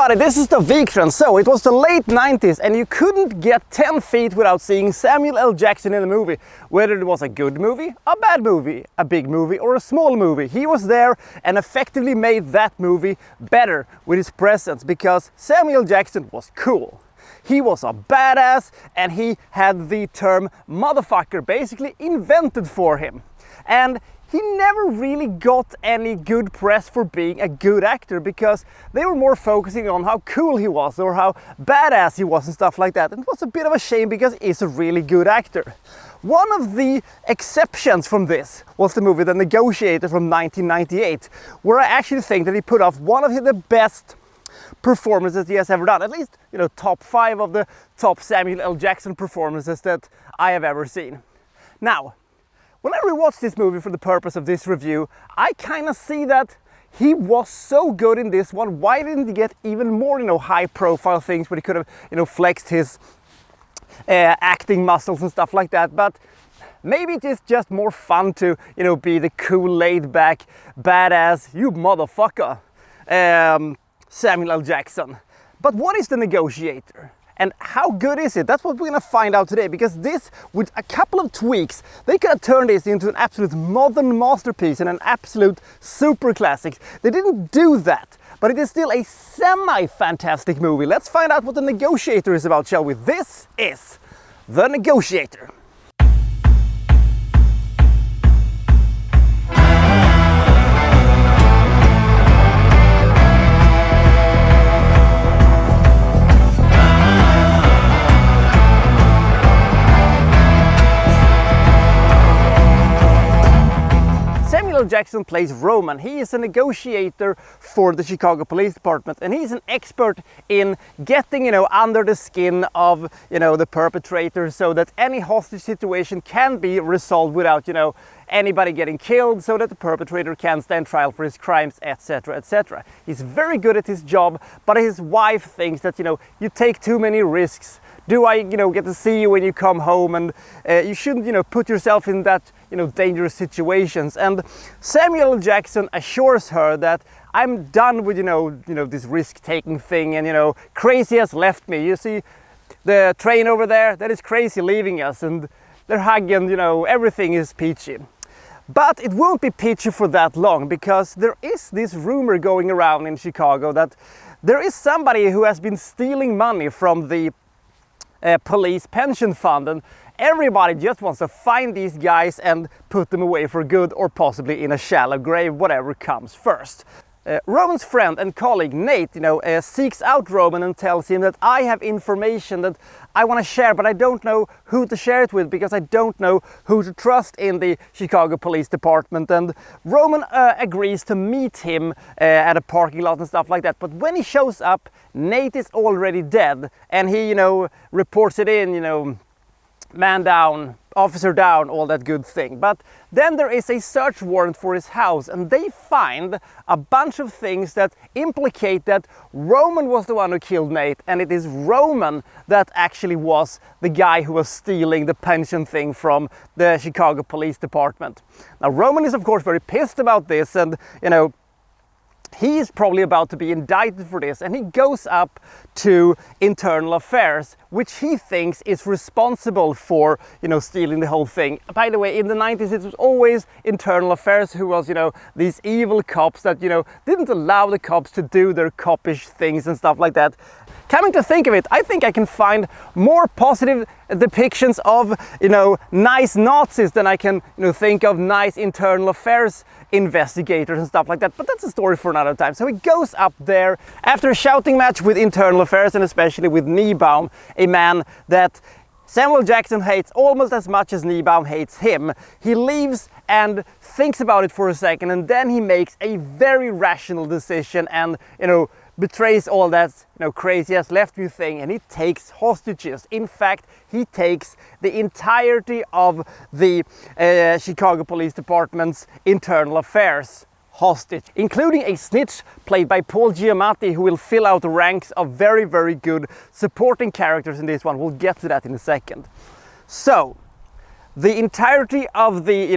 everybody, this is the Wikstrand. So it was the late 90s and you couldn't get 10 feet without seeing Samuel L. Jackson in a movie. Whether it was a good movie, a bad movie, a big movie or a small movie, he was there and effectively made that movie better with his presence because Samuel Jackson was cool. He was a badass and he had the term motherfucker basically invented for him. And he never really got any good press for being a good actor because they were more focusing on how cool he was or how badass he was and stuff like that. And it was a bit of a shame because he's a really good actor. One of the exceptions from this was the movie The Negotiator from 1998, where I actually think that he put off one of the best performances he has ever done. At least, you know, top 5 of the top Samuel L. Jackson performances that I have ever seen. Now, when I rewatched this movie for the purpose of this review, I kind of see that he was so good in this one. Why didn't he get even more, you know, high-profile things where he could have, you know, flexed his acting muscles and stuff like that? But maybe it is just more fun to, you know, be the cool, laid-back, badass, you motherfucker, Samuel L. Jackson. But what is The Negotiator? And how good is it? That's what we're gonna find out today, because this, with a couple of tweaks, they could have turned this into an absolute modern masterpiece and an absolute super classic. They didn't do that, but it is still a semi-fantastic movie. Let's find out what The Negotiator is about, shall we? This is The Negotiator. Jackson plays Roman. He is a negotiator for the Chicago Police Department, and he's an expert in getting, you know, under the skin of, you know, the perpetrator, so that any hostage situation can be resolved without, you know, anybody getting killed, so that the perpetrator can stand trial for his crimes, etc., etc. He's very good at his job, but his wife thinks that, you know, you take too many risks. Do I, you know, get to see you when you come home? And you shouldn't, you know, put yourself in that, you know, dangerous situations. And Samuel L. Jackson assures her that I'm done with, you know, this risk-taking thing, and, you know, crazy has left me. You see the train over there? That is crazy leaving us, and they're hugging, you know, everything is peachy. But it won't be peachy for that long, because there is this rumor going around in Chicago that there is somebody who has been stealing money from the police pension fund, and everybody just wants to find these guys and put them away for good, or possibly in a shallow grave, whatever comes first. Roman's friend and colleague Nate, you know, seeks out Roman and tells him that I have information that I want to share, but I don't know who to share it with because I don't know who to trust in the Chicago Police Department. And Roman agrees to meet him at a parking lot and stuff like that. But when he shows up, Nate is already dead, and he, you know, reports it in, you know, man down, officer down, all that good thing. But then there is a search warrant for his house, and they find a bunch of things that implicate that Roman was the one who killed Nate, and it is Roman that actually was the guy who was stealing the pension thing from the Chicago Police Department. Now, Roman is of course very pissed about this, and, you know, he is probably about to be indicted for this, and he goes up to Internal Affairs, which he thinks is responsible for, you know, stealing the whole thing. By the way, in the 90s it was always Internal Affairs who was, you know, these evil cops that, you know, didn't allow the cops to do their copish things and stuff like that. Coming to think of it, I think I can find more positive depictions of, you know, nice Nazis than I can, you know, think of nice Internal Affairs investigators and stuff like that. But that's a story for another time. So he goes up there after a shouting match with Internal Affairs, and especially with Niebaum, a man that Samuel Jackson hates almost as much as Niebaum hates him. He leaves and thinks about it for a second, and then he makes a very rational decision and, you know, betrays all that, you know, crazy has left you thing, and he takes hostages. In fact, he takes the entirety of the Chicago Police Department's internal affairs hostage, including a snitch played by Paul Giamatti, who will fill out the ranks of very, very good supporting characters in this one. We'll get to that in a second. So, The entirety of the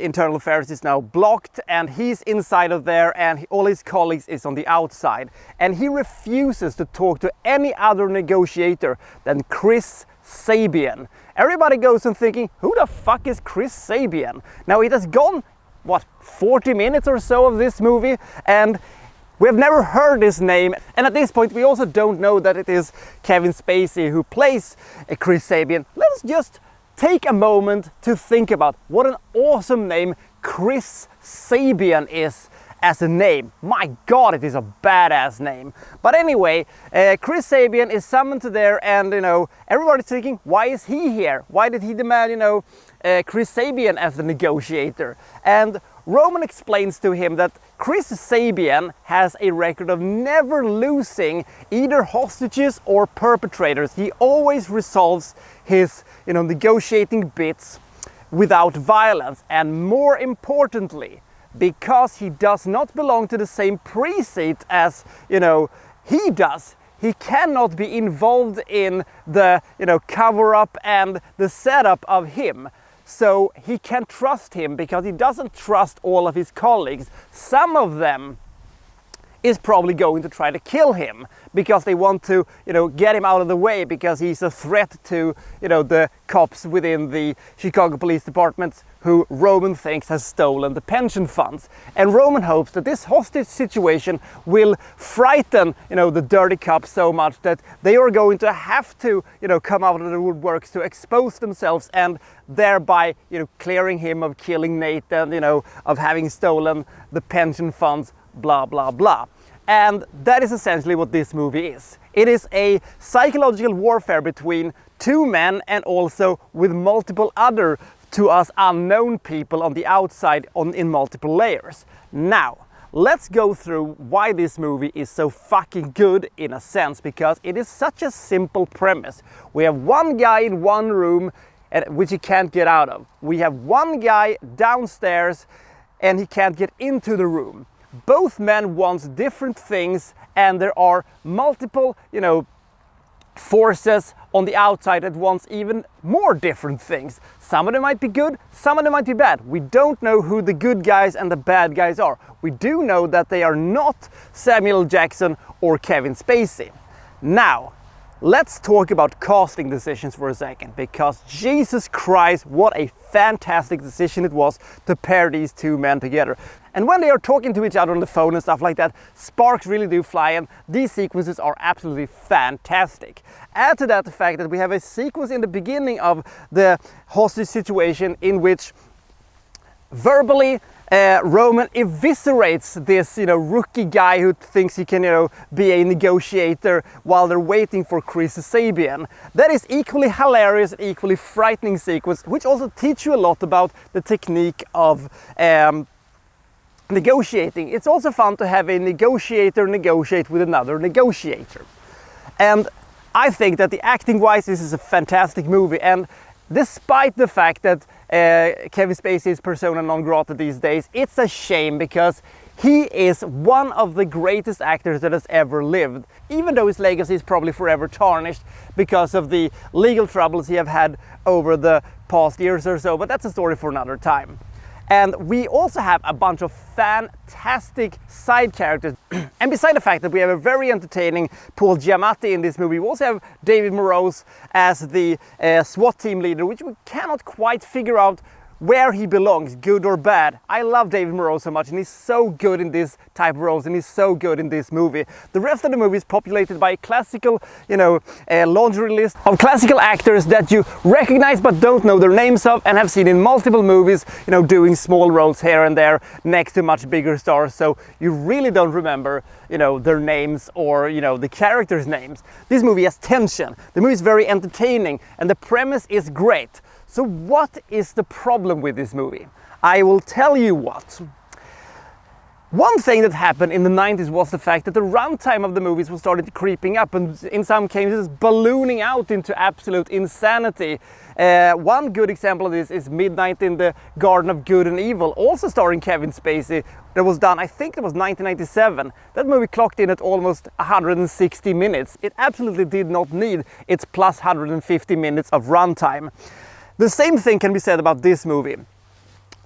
internal affairs is now blocked, and he's inside of there, and all his colleagues is on the outside, and he refuses to talk to any other negotiator than Chris Sabian. Everybody goes and thinking, who the fuck is Chris Sabian? Now it has gone, what, 40 minutes or so of this movie, and we have never heard his name, and at this point we also don't know that it is Kevin Spacey who plays Chris Sabian. Let's just take a moment to think about what an awesome name Chris Sabian is as a name. My God, it is a badass name. But anyway, Chris Sabian is summoned to there, and everybody's thinking, why is he here? Why did he demand, Chris Sabian as the negotiator? And Roman explains to him that Chris Sabian has a record of never losing either hostages or perpetrators. He always resolves his negotiating bits without violence, and more importantly, because he does not belong to the same precinct as he does, he cannot be involved in the cover-up and the setup of him. So he can trust him because he doesn't trust all of his colleagues. Some of them is probably going to try to kill him because they want to, get him out of the way because he's a threat to, the cops within the Chicago Police Department who Roman thinks has stolen the pension funds. And Roman hopes that this hostage situation will frighten, the dirty cops so much that they are going to have to, come out of the woodworks to expose themselves, and thereby, clearing him of killing Nate and, of having stolen the pension funds, blah, blah, blah. And that is essentially what this movie is. It is a psychological warfare between two men, and also with multiple other, to us unknown people on the outside in multiple layers. Now, let's go through why this movie is so fucking good in a sense, because it is such a simple premise. We have one guy in one room which he can't get out of. We have one guy downstairs and he can't get into the room. Both men want different things, and there are multiple, forces on the outside that wants even more different things. Some of them might be good, some of them might be bad. We don't know who the good guys and the bad guys are. We do know that they are not Samuel Jackson or Kevin Spacey. Now, let's talk about casting decisions for a second, because Jesus Christ, what a fantastic decision it was to pair these two men together. And when they are talking to each other on the phone and stuff like that, sparks really do fly, and these sequences are absolutely fantastic. Add to that the fact that we have a sequence in the beginning of the hostage situation in which verbally Roman eviscerates this rookie guy who thinks he can be a negotiator while they're waiting for Chris Sabian. That is equally hilarious and equally frightening sequence, which also teach you a lot about the technique of negotiating. It's also fun to have a negotiator negotiate with another negotiator. And I think that the acting wise, this is a fantastic movie, and despite the fact that Kevin Spacey is persona non grata these days, it's a shame because he is one of the greatest actors that has ever lived, even though his legacy is probably forever tarnished because of the legal troubles he have had over the past years or so, but that's a story for another time. And we also have a bunch of fantastic side characters. And beside the fact that we have a very entertaining Paul Giamatti in this movie, we also have David Morose as the SWAT team leader, which we cannot quite figure out where he belongs, good or bad. I love David Morose so much, and he's so good in this type of roles, and he's so good in this movie. The rest of the movie is populated by a classical, laundry list of classical actors that you recognize but don't know their names of, and have seen in multiple movies, doing small roles here and there next to much bigger stars, so you really don't remember, their names or, the characters' names. This movie has tension, the movie is very entertaining, and the premise is great. So what is the problem with this movie? I will tell you what. One thing that happened in the 90s was the fact that the runtime of the movies was starting to creeping up, and in some cases ballooning out into absolute insanity. One good example of this is Midnight in the Garden of Good and Evil, also starring Kevin Spacey, that was done, I think it was 1997. That movie clocked in at almost 160 minutes. It absolutely did not need its plus 150 minutes of runtime. The same thing can be said about this movie.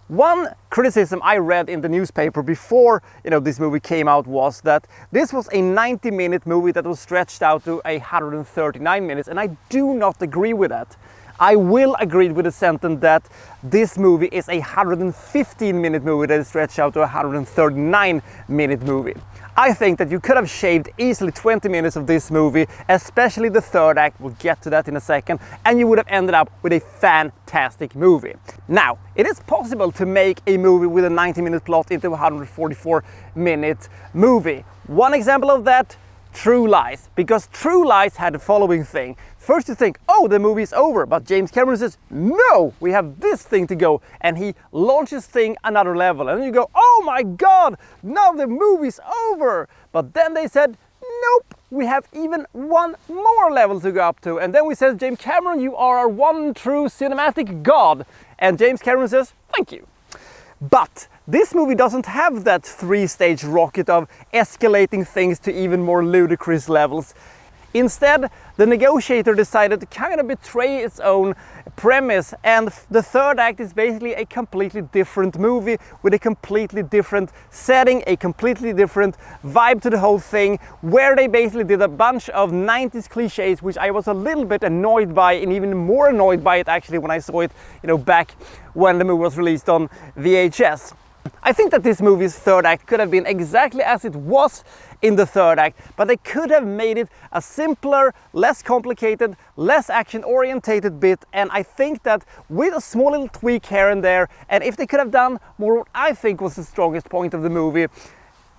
One criticism I read in the newspaper before this movie came out was that this was a 90-minute movie that was stretched out to 139 minutes, and I do not agree with that. I will agree with the sentence that this movie is a 115-minute movie that is stretched out to a 139-minute movie. I think that you could have shaved easily 20 minutes of this movie, especially the third act, we'll get to that in a second, and you would have ended up with a fantastic movie. Now, it is possible to make a movie with a 90-minute plot into a 144-minute movie. One example of that, True Lies, because True Lies had the following thing. First you think, oh, the movie's over, but James Cameron says, no, we have this thing to go, and he launches thing another level, and you go, oh my god, now the movie's over. But then they said, nope, we have even one more level to go up to, and then we said, James Cameron, you are our one true cinematic god, and James Cameron says, thank you. But this movie doesn't have that three-stage rocket of escalating things to even more ludicrous levels. Instead, the Negotiator decided to kind of betray its own premise, and the third act is basically a completely different movie with a completely different setting, a completely different vibe to the whole thing, where they basically did a bunch of 90s cliches, which I was a little bit annoyed by, and even more annoyed by it actually when I saw it, back when the movie was released on VHS. I think that this movie's third act could have been exactly as it was in the third act, but they could have made it a simpler, less complicated, less action-orientated bit, and I think that with a small little tweak here and there, and if they could have done more what I think was the strongest point of the movie,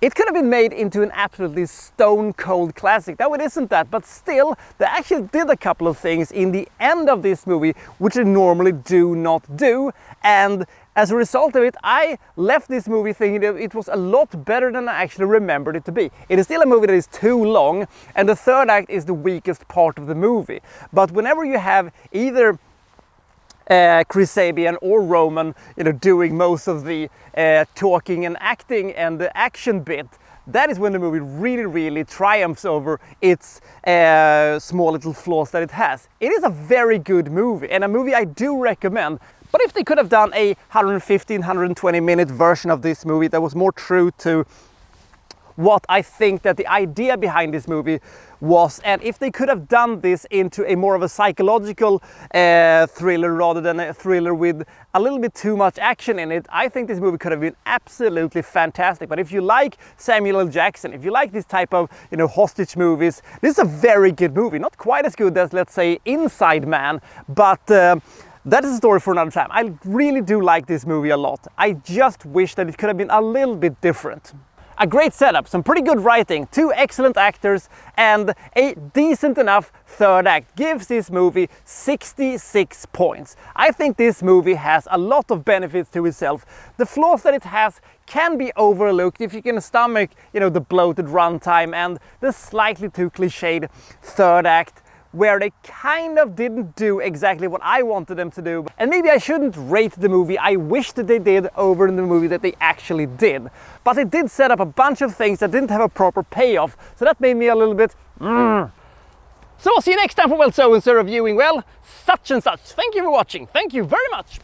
it could have been made into an absolutely stone-cold classic. Now it isn't that, but still, they actually did a couple of things in the end of this movie which they normally do not do, and as a result of it, I left this movie thinking that it was a lot better than I actually remembered it to be. It is still a movie that is too long, and the third act is the weakest part of the movie. But whenever you have either Chris Sabian or Roman, doing most of the talking and acting and the action bit, that is when the movie really, really triumphs over its small little flaws that it has. It is a very good movie, and a movie I do recommend. But if they could have done a 115, 120-minute version of this movie that was more true to what I think that the idea behind this movie was, and if they could have done this into a more of a psychological thriller rather than a thriller with a little bit too much action in it, I think this movie could have been absolutely fantastic. But if you like Samuel L. Jackson, if you like this type of hostage movies, this is a very good movie. Not quite as good as, let's say, Inside Man, but that is a story for another time. I really do like this movie a lot. I just wish that it could have been a little bit different. A great setup, some pretty good writing, two excellent actors, and a decent enough third act gives this movie 66 points. I think this movie has a lot of benefits to itself. The flaws that it has can be overlooked if you can stomach, the bloated runtime and the slightly too cliched third act, where they kind of didn't do exactly what I wanted them to do. And maybe I shouldn't rate the movie I wish that they did over the movie that they actually did. But it did set up a bunch of things that didn't have a proper payoff, so that made me a little bit So I'll see you next time for Well So and So reviewing, well, such and such. Thank you for watching. Thank you very much.